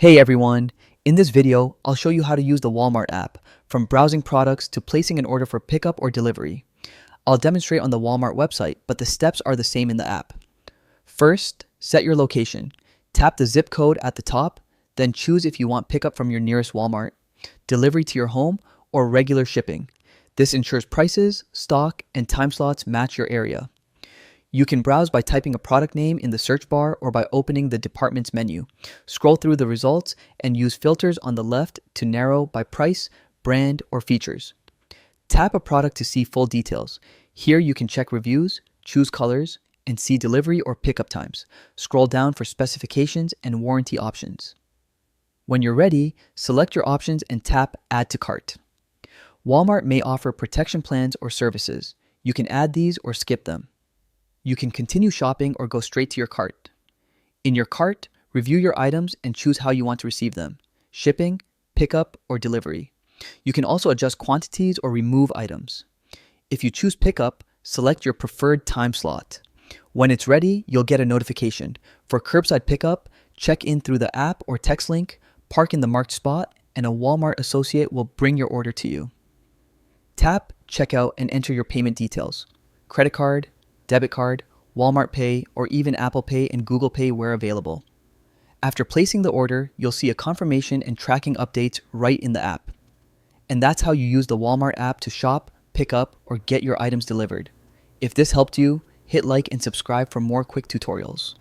Hey everyone! In this video, I'll show you how to use the Walmart app, from browsing products to placing an order for pickup or delivery. I'll demonstrate on the Walmart website, but the steps are the same in the app. First, set your location. Tap the zip code at the top, then choose if you want pickup from your nearest Walmart, delivery to your home, or regular shipping. This ensures prices, stock, and time slots match your area. You can browse by typing a product name in the search bar or by opening the department's menu. Scroll through the results and use filters on the left to narrow by price, brand, or features. Tap a product to see full details. Here you can check reviews, choose colors, and see delivery or pickup times. Scroll down for specifications and warranty options. When you're ready, select your options and tap Add to Cart. Walmart may offer protection plans or services. You can add these or skip them. You can continue shopping or go straight to your cart. In your cart, review your items and choose how you want to receive them: shipping, pickup, or delivery. You can also adjust quantities or remove items. If you choose pickup, select your preferred time slot. When it's ready, you'll get a notification. For curbside pickup, check in through the app or text link, park in the marked spot, and a Walmart associate will bring your order to you. Tap Checkout and enter your payment details: credit card, debit card, Walmart Pay, or even Apple Pay and Google Pay where available. After placing the order, you'll see a confirmation and tracking updates right in the app. And that's how you use the Walmart app to shop, pick up, or get your items delivered. If this helped you, hit like and subscribe for more quick tutorials.